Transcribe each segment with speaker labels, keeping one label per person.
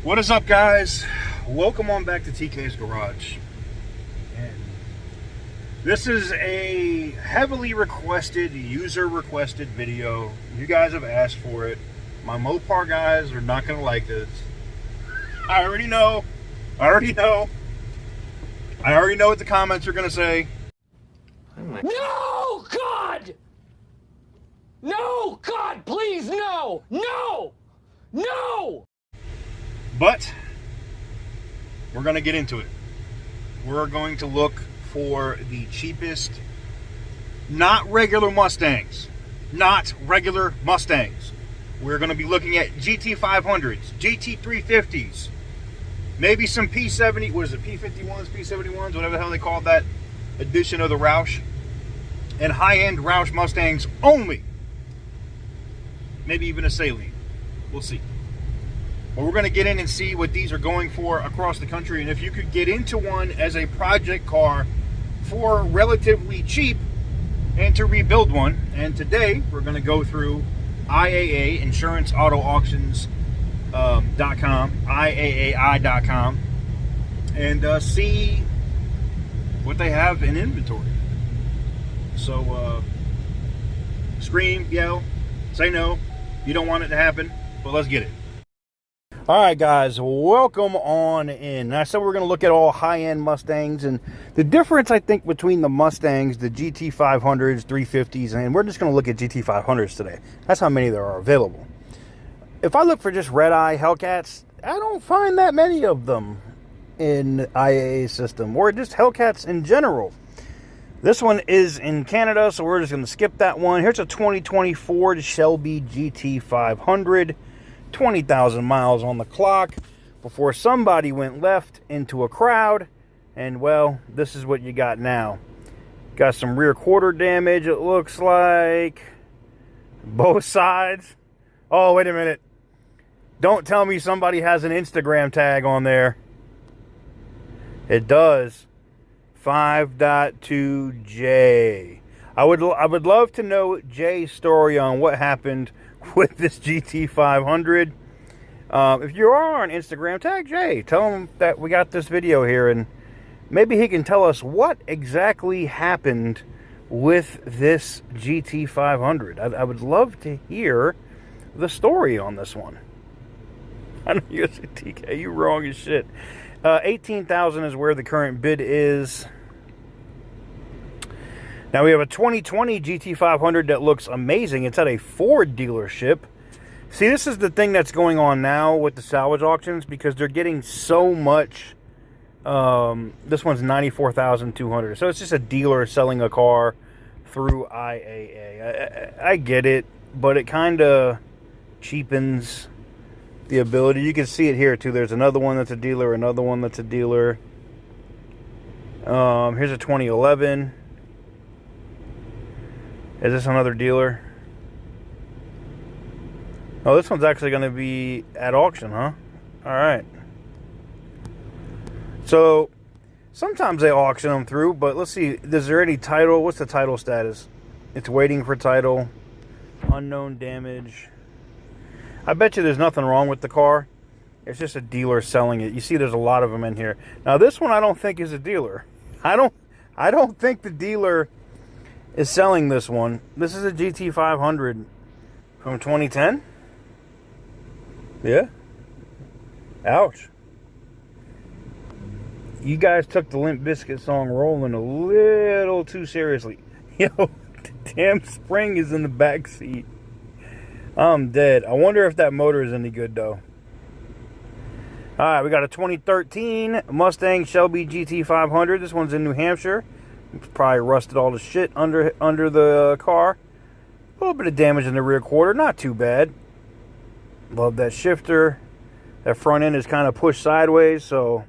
Speaker 1: What is up, guys? Welcome on back to TK's Garage. And this is a heavily requested, user requested video. You guys have asked for it. My Mopar guys are not going to like this. I already know. I already know what the comments are going to say.
Speaker 2: No, God! No, God, please, no! No! No!
Speaker 1: But we're going to get into it. We're going to look for the cheapest, not regular Mustangs. Not regular Mustangs. We're going to be looking at GT500s, GT350s, maybe some P70, what is it, P51s, P71s, whatever the hell they called that edition of the Roush, and high-end Roush Mustangs only. Maybe even a Saline. We'll see. But we're going to get in and see what these are going for across the country, and if you could get into one as a project car for relatively cheap and to rebuild one. And today we're going to go through IAA, IAAI.com, IAAI.com, and see what they have in inventory. So scream, yell, say no. You don't want it to happen, but let's get it. All right, guys, welcome on in. I said we're going to look at all high-end Mustangs, and the difference, I think, between the Mustangs, the GT500s, 350s, and we're just going to look at GT500s today. That's how many there are available. If I look for just red-eye Hellcats, I don't find that many of them in IAA system, or just Hellcats in general. This one is in Canada, so we're just going to skip that one. Here's a 2024 Shelby GT500. 20,000 miles on the clock before somebody went left into a crowd, and well, this is what you got now. Got some rear quarter damage, it looks like. Both sides. Oh, wait a minute. Don't tell me somebody has an Instagram tag on there. It does. 5.2J. I would love to know Jay's story on what happened with this GT500. If you are on Instagram, tag Jay. Tell him that we got this video here, and maybe he can tell us what exactly happened with this GT500. I would love to hear the story on this one. I know you're gonna say, TK, you wrong as shit. 18,000 is where the current bid is. Now we have a 2020 GT500 that looks amazing. It's at a Ford dealership. See, this is the thing that's going on now with the salvage auctions, because they're getting so much. This one's 94,200. So it's just a dealer selling a car through IAA. I get it, but it kind of cheapens the ability. You can see it here too. There's another one that's a dealer, another one that's a dealer. Here's a 2011. Is this another dealer? Oh, this one's actually going to be at auction, huh? All right. So, sometimes they auction them through, but let's see. Is there any title? What's the title status? It's waiting for title. Unknown damage. I bet you there's nothing wrong with the car. It's just a dealer selling it. You see there's a lot of them in here. Now, this one I don't think is a dealer. I don't think the dealer is selling this one. This is a GT500 from 2010. Yeah. Ouch. You guys took the Limp Bizkit song Rolling a little too seriously. Yo, the damn spring is in the back seat. I'm dead. I wonder if that motor is any good though. Alright, we got a 2013 Mustang Shelby GT500. This one's in New Hampshire. It's probably rusted all the shit under the car. A little bit of damage in the rear quarter. Not too bad. Love that shifter. That front end is kind of pushed sideways, so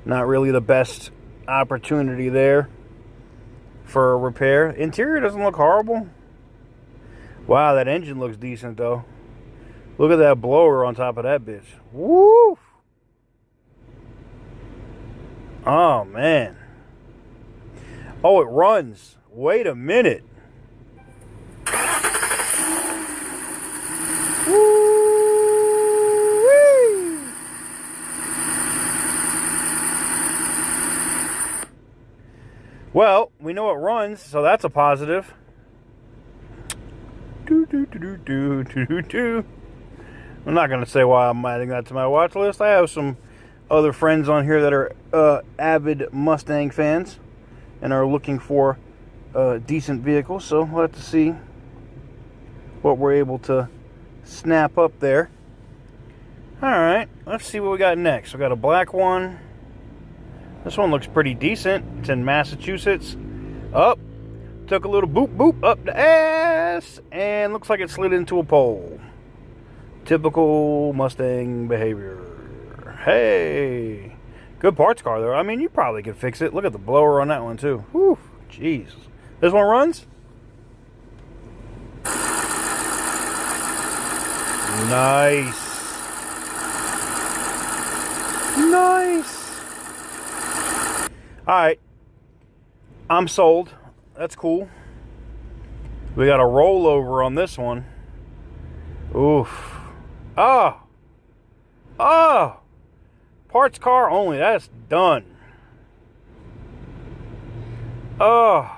Speaker 1: not really the best opportunity there for a repair. Interior doesn't look horrible. Wow, that engine looks decent though. Look at that blower on top of that bitch. Woo! Oh man. Oh, it runs. Wait a minute. Woo-wee. Well, we know it runs, so that's a positive. I'm not going to say why I'm adding that to my watch list. I have some other friends on here that are avid Mustang fans and are looking for decent vehicles, so we'll have to see what we're able to snap up there. Alright, let's see what we got next. We got a black one. This one looks pretty decent. It's in Massachusetts. Up. Took a little boop boop up the ass and looks like it slid into a pole. Typical Mustang behavior. Hey. Good parts car though. I mean, you probably could fix it. Look at the blower on that one too. Whew. Jeez. This one runs? Nice. Nice. Alright. I'm sold. That's cool. We got a rollover on this one. Oof. Oh. Oh. Parts car only. That's done. Oh.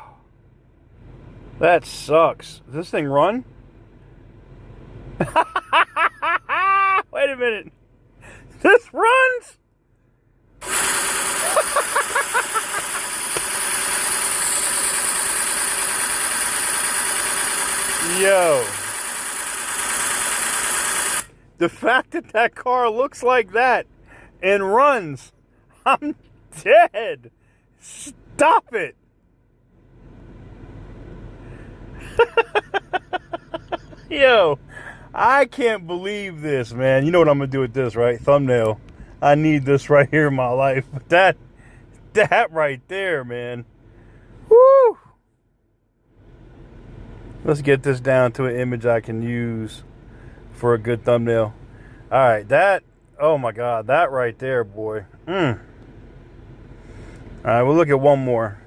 Speaker 1: That sucks. Does this thing run? Wait a minute. This runs? Yo. The fact that that car looks like that and runs, I'm dead. Stop it. Yo, I can't believe this, man. You know what I'm going to do with this, right? Thumbnail. I need this right here in my life. But that right there, man. Woo! Let's get this down to an image I can use for a good thumbnail. All right, that, oh my God, that right there, boy. All right, we'll look at one more.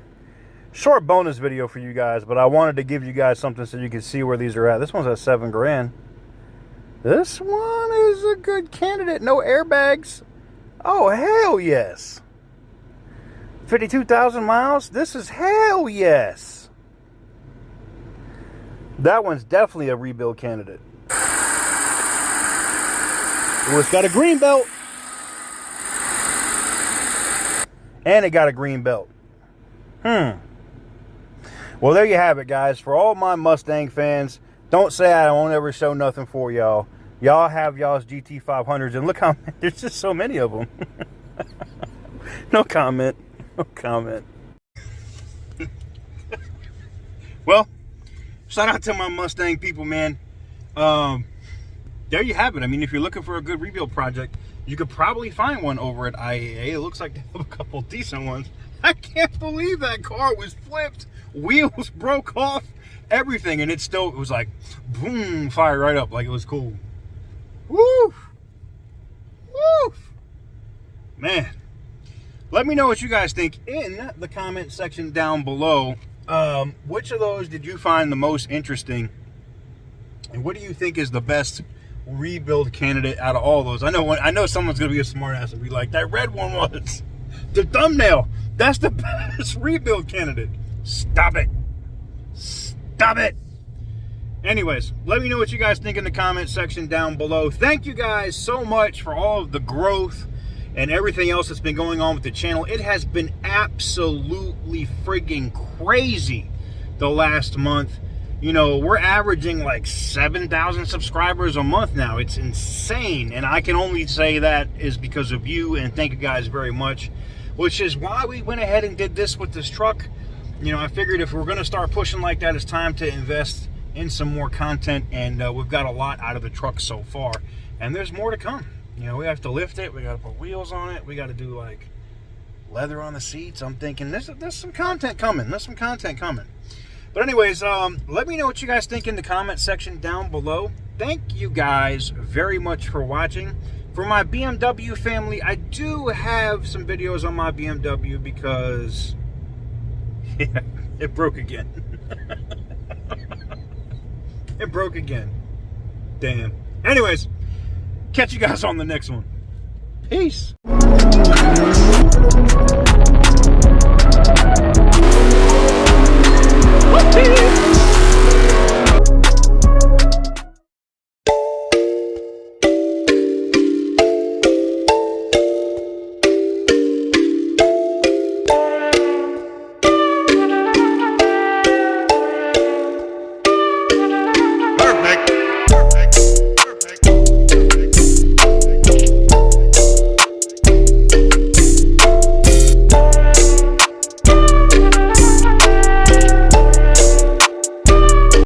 Speaker 1: Short bonus video for you guys, but I wanted to give you guys something so you can see where these are at. This one's at $7 grand. This one is a good candidate. No airbags. Oh, hell yes. 52,000 miles. This is hell yes. That one's definitely a rebuild candidate. Oh, it's got a green belt. And it got a green belt. Well, there you have it, guys. For all my Mustang fans, don't say I won't ever show nothing for y'all. Y'all have y'all's GT500s, and look how there's just so many of them. No comment. No comment. Well, shout out to my Mustang people, man. There you have it. I mean, if you're looking for a good rebuild project, you could probably find one over at IAA. It looks like they have a couple decent ones. I can't believe that car was flipped. Wheels broke off, everything, and it was like, boom, fired right up like it was cool. Woo! Woo! Man. Let me know what you guys think in the comment section down below. Which of those did you find the most interesting? And what do you think is the best rebuild candidate out of all those? I know someone's gonna be a smart ass and be like, that red one was the thumbnail. That's the best rebuild candidate. Stop it. Stop it. Anyways, let me know what you guys think in the comment section down below. Thank you guys so much for all of the growth and everything else that's been going on with the channel. It has been absolutely friggin' crazy the last month. You know, we're averaging like 7,000 subscribers a month now. It's insane. And I can only say that is because of you, and thank you guys very much. Which is why we went ahead and did this with this truck. You know, I figured if we're going to start pushing like that, it's time to invest in some more content. And we've got a lot out of the truck so far. And there's more to come. You know, we have to lift it. We got to put wheels on it. We got to do like leather on the seats. I'm thinking there's some content coming. There's some content coming. But anyways, let me know what you guys think in the comment section down below. Thank you guys very much for watching. For my BMW family, I do have some videos on my BMW because yeah, it broke again. It broke again. Damn. Anyways, catch you guys on the next one. Peace.